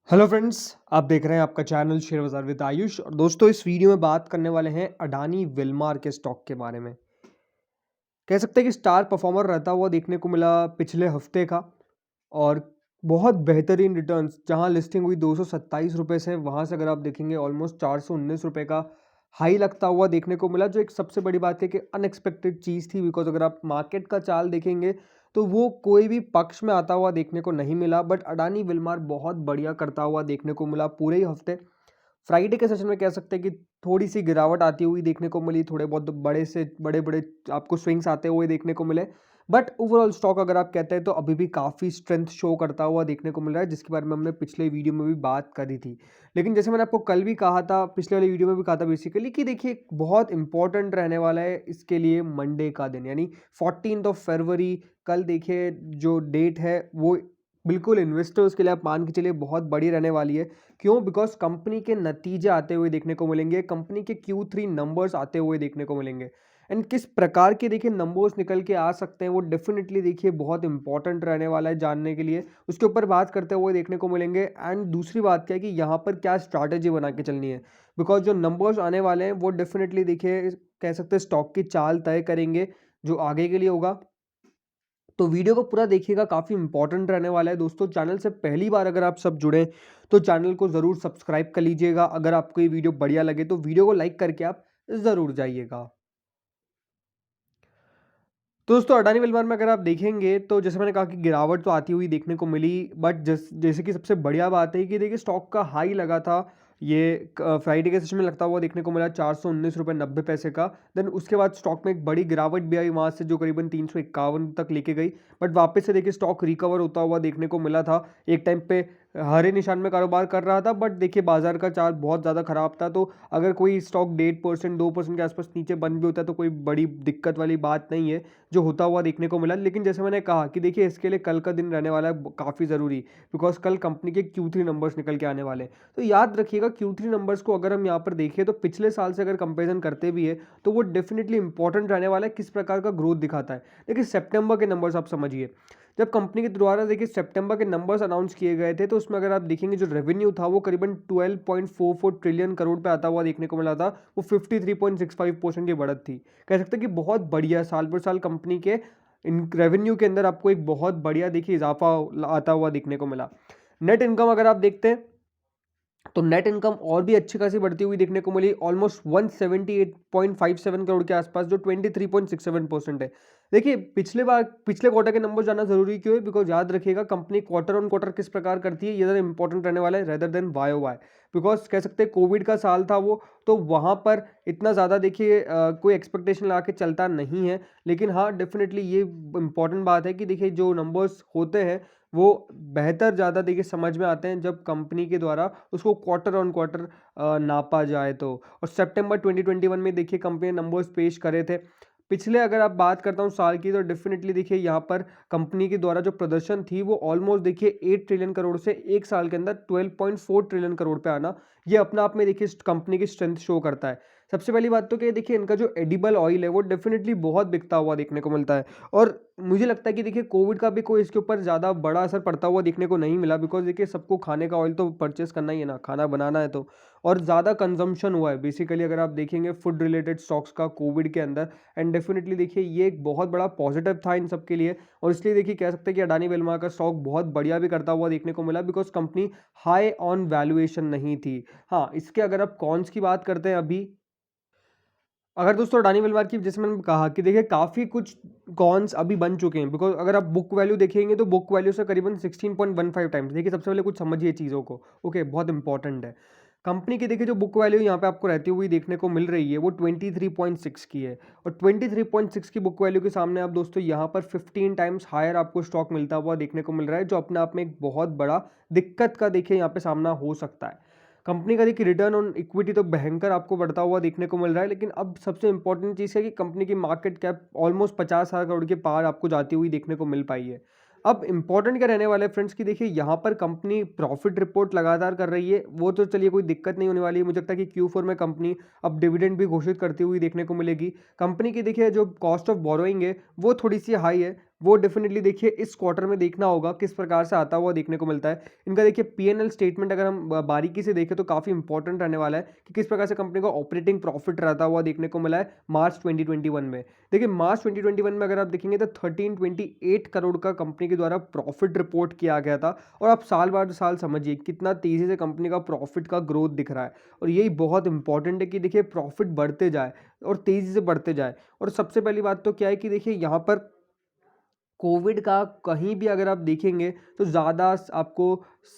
Hello friends, आप देख रहे हैं आपका चैनल शेयर बाजार विद आयुष। और दोस्तों, इस वीडियो में बात करने वाले हैं अडानी विल्मार के स्टॉक के बारे में। कह सकते हैं कि स्टार परफॉर्मर रहता हुआ देखने को मिला पिछले हफ्ते का। और बहुत बेहतरीन रिटर्न्स, जहां लिस्टिंग हुई 227 रुपये से, वहां से अगर आप देखेंगे ऑलमोस्ट 419 रुपये का हाई लगता हुआ देखने को मिला, जो एक सबसे बड़ी बात है कि अनएक्सपेक्टेड चीज़ थी। बिकॉज अगर आप मार्केट का चाल देखेंगे तो वो कोई भी पक्ष में आता हुआ देखने को नहीं मिला, बट अडानी विल्मार बहुत बढ़िया करता हुआ देखने को मिला पूरे ही हफ्ते। फ्राइडे के सेशन में कह सकते हैं कि थोड़ी सी गिरावट आती हुई देखने को मिली, थोड़े बहुत बड़े से बड़े बड़े आपको स्विंग्स आते हुए देखने को मिले। बट ओवरऑल स्टॉक अगर आप कहते हैं तो अभी भी काफ़ी स्ट्रेंथ शो करता हुआ देखने को मिल रहा है, जिसके बारे में हमने पिछले वीडियो में भी बात करी थी। लेकिन जैसे मैंने आपको कल भी कहा था, पिछले वाले वीडियो में भी कहा था बेसिकली, कि देखिए बहुत इंपॉर्टेंट रहने वाला है इसके लिए मंडे का दिन, यानी 14 फरवरी। कल देखिए जो डेट है वो बिल्कुल इन्वेस्टर्स के लिए आप मान के चलिए बहुत बड़ी रहने वाली है। क्यों? बिकॉज कंपनी के नतीजे आते हुए देखने को मिलेंगे, कंपनी के Q3 नंबर्स आते हुए देखने को मिलेंगे। एंड किस प्रकार के देखिए नंबर्स निकल के आ सकते हैं, वो डेफिनेटली देखिए बहुत इंपॉर्टेंट रहने वाला है जानने के लिए। उसके ऊपर बात करते हुए देखने को मिलेंगे। एंड दूसरी बात क्या है कि यहाँ पर क्या स्ट्रैटेजी बना के चलनी है, बिकॉज जो नंबर्स आने वाले हैं वो डेफिनेटली देखिए कह सकते हैं स्टॉक की चाल तय करेंगे जो आगे के लिए होगा। तो वीडियो को पूरा देखिएगा, काफ़ी इंपॉर्टेंट रहने वाला है। दोस्तों, चैनल से पहली बार अगर आप सब जुड़े तो चैनल को ज़रूर सब्सक्राइब कर लीजिएगा। अगर आपको ये वीडियो बढ़िया लगे तो वीडियो को लाइक करके आप ज़रूर जाइएगा। तो दोस्तों, अडानी विल्मर में अगर आप देखेंगे तो जैसे मैंने कहा कि गिरावट तो आती हुई देखने को मिली, बट जैसे कि सबसे बढ़िया बात है कि देखिए स्टॉक का हाई लगा था ये फ्राइडे के सेशन में लगता हुआ देखने को मिला 419 रुपये 90 पैसे का। देन उसके बाद स्टॉक में एक बड़ी गिरावट भी आई वहाँ से, जो करीबन 351 तक लेके गई। बट वापस से देखिए स्टॉक रिकवर होता हुआ देखने को मिला था। एक टाइम पे हरे निशान में कारोबार कर रहा था, बट देखिए बाजार का चाल बहुत ज़्यादा खराब था। तो अगर कोई स्टॉक 1.5% 2% के आसपास नीचे बंद भी होता है तो कोई बड़ी दिक्कत वाली बात नहीं है, जो होता हुआ देखने को मिला। लेकिन जैसे मैंने कहा कि देखिए इसके लिए कल का दिन रहने वाला है काफ़ी ज़रूरी, बिकॉज कल कंपनी के Q3 नंबर्स निकल के आने वाले हैं। तो याद रखिएगा Q3 नंबर्स को अगर हम यहाँ पर देखें तो पिछले साल से अगर कंपेरिजन करते भी है तो वो डेफिनेटली इंपॉर्टेंट रहने वाला है, किस प्रकार का ग्रोथ दिखाता है। देखिए सितंबर के नंबर्स आप समझिए, जब कंपनी के द्वारा देखिए सितंबर के नंबर्स अनाउंस किए गए थे तो उसमें अगर आप देखेंगे जो रेवेन्यू था वो करीबन 12.44 ट्रिलियन करोड़ पे आता हुआ देखने को मिला था। वो 53.65% की बढ़त थी। कह सकते हैं कि बहुत बढ़िया साल पर साल कंपनी के इन रेवेन्यू के अंदर आपको एक बहुत बढ़िया देखिए इजाफा आता हुआ देखने को मिला। नेट इनकम अगर आप देखते हैं तो नेट इनकम और भी अच्छी खासी बढ़ती हुई देखने को मिली, ऑलमोस्ट 178.57 करोड़ के आसपास, जो 23.67% है। देखिए पिछले क्वार्टर के नंबर जानना जरूरी क्यों है, बिकॉज याद रखिएगा कंपनी क्वार्टर ऑन क्वार्टर किस प्रकार करती है ये ज़्यादा इंपॉर्टेंट रहने वाला है rather than Y O Y. Because कह सकते हैं कोविड का साल था वो, तो वहाँ पर इतना ज़्यादा देखिए कोई एक्सपेक्टेशन लगा के चलता नहीं है। लेकिन हाँ, डेफिनेटली ये इंपॉर्टेंट बात है कि देखिए जो नंबर्स होते हैं वो बेहतर ज़्यादा देखिए समझ में आते हैं जब कंपनी के द्वारा उसको क्वार्टर ऑन क्वार्टर नापा जाए तो। और सितंबर 2021 में देखिए कंपनी ने नंबर्स पेश करे थे। पिछले अगर आप बात करता हूँ साल की, तो डेफिनेटली देखिए यहाँ पर कंपनी के द्वारा जो प्रदर्शन थी वो ऑलमोस्ट देखिए 8 ट्रिलियन करोड़ से एक साल के अंदर 12.4 ट्रिलियन करोड़ पे आना, ये अपना आप में देखिए कंपनी की स्ट्रेंथ शो करता है। सबसे पहली बात तो क्या है, देखिए इनका जो एडिबल ऑयल है वो डेफिनेटली बहुत बिकता हुआ देखने को मिलता है। और मुझे लगता है कि देखिए कोविड का भी कोई इसके ऊपर ज़्यादा बड़ा असर पड़ता हुआ देखने को नहीं मिला, बिकॉज देखिए सबको खाने का ऑयल तो परचेस करना ही है ना, खाना बनाना है तो। और ज़्यादा कंजम्पशन हुआ है बेसिकली अगर आप देखेंगे फूड रिलेटेड स्टॉक्स का कोविड के अंदर। एंड डेफिनेटली देखिए ये एक बहुत बड़ा पॉजिटिव था इन सब के लिए। और इसलिए देखिए कह सकते हैं कि अडानी विल्मा का स्टॉक बहुत बढ़िया भी करता हुआ देखने को मिला, because company high on valuation नहीं थी। हाँ, इसके अगर आप कॉन्स की बात करते हैं अभी, अगर दोस्तों अडानी विल्मार की जैसे मैंने कहा कि देखिए काफ़ी कुछ कॉन्स अभी बन चुके हैं, बिकॉज अगर आप बुक वैल्यू देखेंगे तो बुक वैल्यू से करीबन 16.15 टाइम्स। देखिए सबसे पहले कुछ समझिए चीज़ों को, ओके, बहुत इंपॉर्टेंट है। कंपनी की देखिए जो बुक वैल्यू यहाँ पे आपको रहती हुई देखने को मिल रही है वो 23.6 की है। और 23.6 की बुक वैल्यू के सामने आप दोस्तों यहाँ पर 15 टाइम्स हायर आपको स्टॉक मिलता हुआ देखने को मिल रहा है, जो अपने आप में एक बहुत बड़ा दिक्कत का देखिए यहाँ पे सामना हो सकता है। कंपनी का देखिए रिटर्न ऑन इक्विटी तो भयंकर आपको बढ़ता हुआ देखने को मिल रहा है। लेकिन अब सबसे इंपॉर्टेंट चीज़ है कि कंपनी की मार्केट कैप ऑलमोस्ट 50,000 करोड़ के पार आपको जाती हुई देखने को मिल पाई है। अब इंपॉर्टेंट क्या रहने वाला है फ्रेंड्स, कि देखिए यहाँ पर कंपनी प्रॉफिट रिपोर्ट लगातार कर रही है, वो तो चलिए कोई दिक्कत नहीं होने वाली है। मुझे लगता है कि Q4 में कंपनी अब डिविडेंड भी घोषित करती हुई देखने को मिलेगी। कंपनी की देखिए जो कॉस्ट ऑफ बोरोइंग है वो थोड़ी सी हाई है, वो डेफिनेटली देखिए इस क्वार्टर में देखना होगा किस प्रकार से आता हुआ देखने को मिलता है। इनका देखिए पीएनएल स्टेटमेंट अगर हम बारीकी से देखें तो काफ़ी इंपॉर्टेंट रहने वाला है कि किस प्रकार से कंपनी का ऑपरेटिंग प्रॉफिट रहता हुआ देखने को मिला है मार्च 2021 में। देखिए मार्च 2021 में अगर आप देखेंगे तो 1328 करोड़ का कंपनी के द्वारा प्रॉफिट रिपोर्ट किया गया था। और आप साल बाद साल समझिए कितना तेज़ी से कंपनी का प्रॉफिट का ग्रोथ दिख रहा है। और यही बहुत इंपॉर्टेंट है कि देखिए प्रॉफिट बढ़ते जाए और तेज़ी से बढ़ते जाए। और सबसे पहली बात तो क्या है कि देखिए यहाँ पर कोविड का कहीं भी अगर आप देखेंगे तो ज़्यादा आपको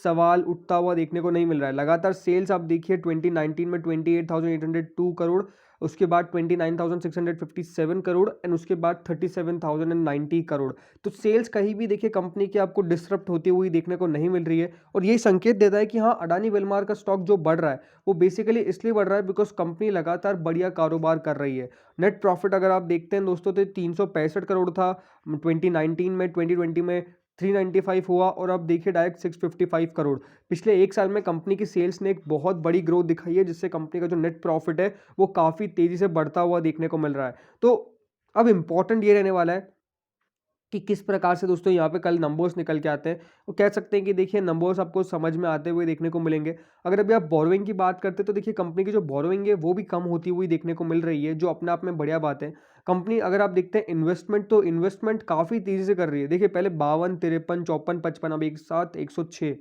सवाल उठता हुआ देखने को नहीं मिल रहा है। लगातार सेल्स आप देखिए 2019 में 28,802 करोड़, उसके बाद 29,657 करोड़ एंड उसके बाद 37,090 करोड़। तो सेल्स कहीं भी देखिए कंपनी की आपको डिसरप्ट होती हुई देखने को नहीं मिल रही है। और ये संकेत देता है कि हाँ, अडानी विल्मार का स्टॉक जो बढ़ रहा है वो बेसिकली इसलिए बढ़ रहा है बिकॉज कंपनी लगातार बढ़िया कारोबार कर रही है। नेट प्रॉफिट अगर आप देखते हैं दोस्तों तो 365 करोड़ था 2019 में, 2020 में 395 हुआ और अब देखिए डायरेक्ट 655 करोड़। पिछले एक साल में कंपनी की सेल्स ने एक बहुत बड़ी ग्रोथ दिखाई है जिससे कंपनी का जो नेट प्रॉफिट है वो काफ़ी तेज़ी से बढ़ता हुआ देखने को मिल रहा है। तो अब इम्पॉर्टेंट ये रहने वाला है कि किस प्रकार से दोस्तों यहाँ पे कल नंबर्स निकल के आते हैं। वो कह सकते हैं कि देखिए नंबर्स आपको समझ में आते हुए देखने को मिलेंगे। अगर अभी आप बोरोइंग की बात करते हैं तो देखिए कंपनी की जो बोरोइंग है वो भी कम होती हुई देखने को मिल रही है, जो अपने आप में बढ़िया बात है। कंपनी अगर आप देखते हैं इन्वेस्टमेंट, तो इन्वेस्टमेंट काफ़ी तेज़ी से कर रही है। देखिए पहले 52, 53, 54, 55, अब एक साथ 106।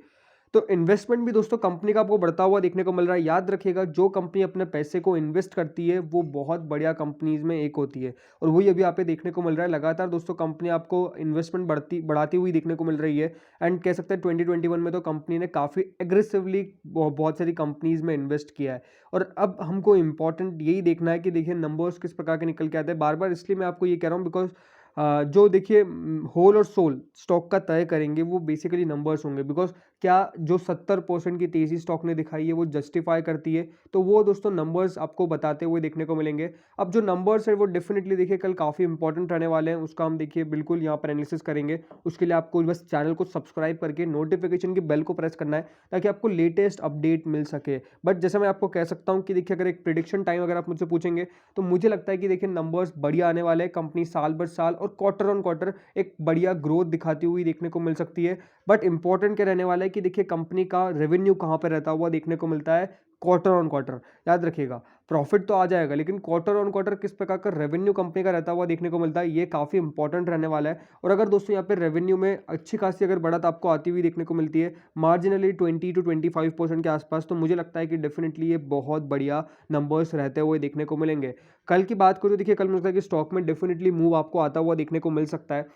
तो इन्वेस्टमेंट भी दोस्तों कंपनी का आपको बढ़ता हुआ देखने को मिल रहा है। याद रखिएगा जो कंपनी अपने पैसे को इन्वेस्ट करती है वो बहुत बढ़िया कंपनीज में एक होती है। और वही अभी यहाँ पे देखने को मिल रहा है। लगातार दोस्तों कंपनी आपको इन्वेस्टमेंट बढ़ाती हुई देखने को मिल रही है। एंड कह सकते हैं 2021 में तो कंपनी ने काफ़ी एग्रेसिवली बहुत सारी कंपनीज में इन्वेस्ट किया है। और अब हमको इंपॉर्टेंट यही देखना है कि देखिए नंबर्स किस प्रकार के निकल के आते हैं। बार बार इसलिए मैं आपको ये कह रहा हूँ बिकॉज जो देखिए होल और सोल स्टॉक का तय करेंगे वो बेसिकली नंबर्स होंगे। बिकॉज क्या जो 70% की तेज़ी स्टॉक ने दिखाई है वो जस्टिफाई करती है, तो वो दोस्तों नंबर्स आपको बताते हुए देखने को मिलेंगे। अब जो नंबर्स है वो डेफिनेटली देखिए कल काफ़ी इंपॉर्टेंट रहने वाले हैं, उसका हम देखिए बिल्कुल यहाँ पर एनालिसिस करेंगे। उसके लिए आपको बस चैनल को सब्सक्राइब करके नोटिफिकेशन की बेल को प्रेस करना है ताकि आपको लेटेस्ट अपडेट मिल सके। बट जैसे मैं आपको कह सकता हूँ कि देखिए अगर एक प्रिडिक्शन टाइम अगर आप मुझसे पूछेंगे तो मुझे लगता है कि देखिए नंबर्स बढ़िया आने वाले हैं। कंपनी साल भर साल और क्वार्टर ऑन क्वार्टर एक बढ़िया ग्रोथ दिखाती हुई देखने को मिल सकती है। बट इंपॉर्टेंट क्या रहने वाला है कि देखिए कंपनी का रेवेन्यू कहाँ पर रहता हुआ देखने को मिलता है, क्वार्टर ऑन क्वार्टर। याद रखिएगा प्रॉफिट तो आ जाएगा लेकिन क्वार्टर ऑन क्वार्टर किस प्रकार का रेवेन्यू कंपनी का रहता हुआ देखने को मिलता है, ये काफ़ी इंपॉर्टेंट रहने वाला है। और अगर दोस्तों यहाँ पे रेवेन्यू में अच्छी खासी अगर बढ़त आपको आती हुई देखने को मिलती है मार्जिनली 20 to 25% के आसपास, तो मुझे लगता है कि डेफिनेटली ये बहुत बढ़िया नंबर्स रहते हुए देखने को मिलेंगे। कल की बात करूँ तो देखिए कल मुझे लगता है कि स्टॉक में डेफिनेटली मूव आपको आता हुआ देखने को मिल सकता है।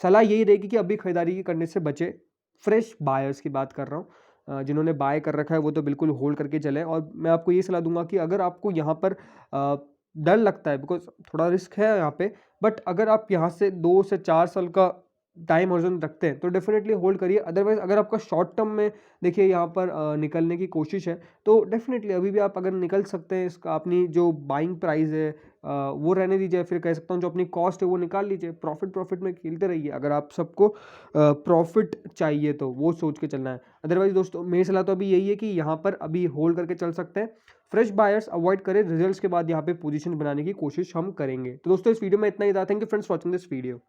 सलाह यही रहेगी कि अभी खरीदारी करने से बचे। फ्रेश बायर्स की बात कर रहा हूँ, जिन्होंने बाय कर रखा है वो तो बिल्कुल होल्ड करके चलें। और मैं आपको ये सलाह दूंगा कि अगर आपको यहाँ पर डर लगता है बिकॉज थोड़ा रिस्क है यहाँ पे, बट अगर आप यहाँ से 2 से 4 साल का टाइम होरिजन रखते हैं तो डेफिनेटली होल्ड करिए। अदरवाइज अगर आपका शॉर्ट टर्म में देखिए यहाँ पर निकलने की कोशिश है तो डेफिनेटली अभी भी आप अगर निकल सकते हैं। इसका अपनी जो बाइंग प्राइस है वो रहने दीजिए, फिर कह सकता हूँ जो अपनी कॉस्ट है वो निकाल लीजिए। प्रॉफिट में खेलते रहिए अगर आप सबको प्रॉफिट चाहिए तो वो सोच के चलना है। अदरवाइज दोस्तों मेरी सलाह तो अभी यही है कि यहाँ पर अभी होल्ड करके चल सकते हैं। फ्रेश बायर्स अवॉइड करें, रिजल्ट्स के बाद यहाँ पे पोजीशन बनाने की कोशिश हम करेंगे। तो दोस्तों इस वीडियो में इतना ही था। Thank you friends watching this video.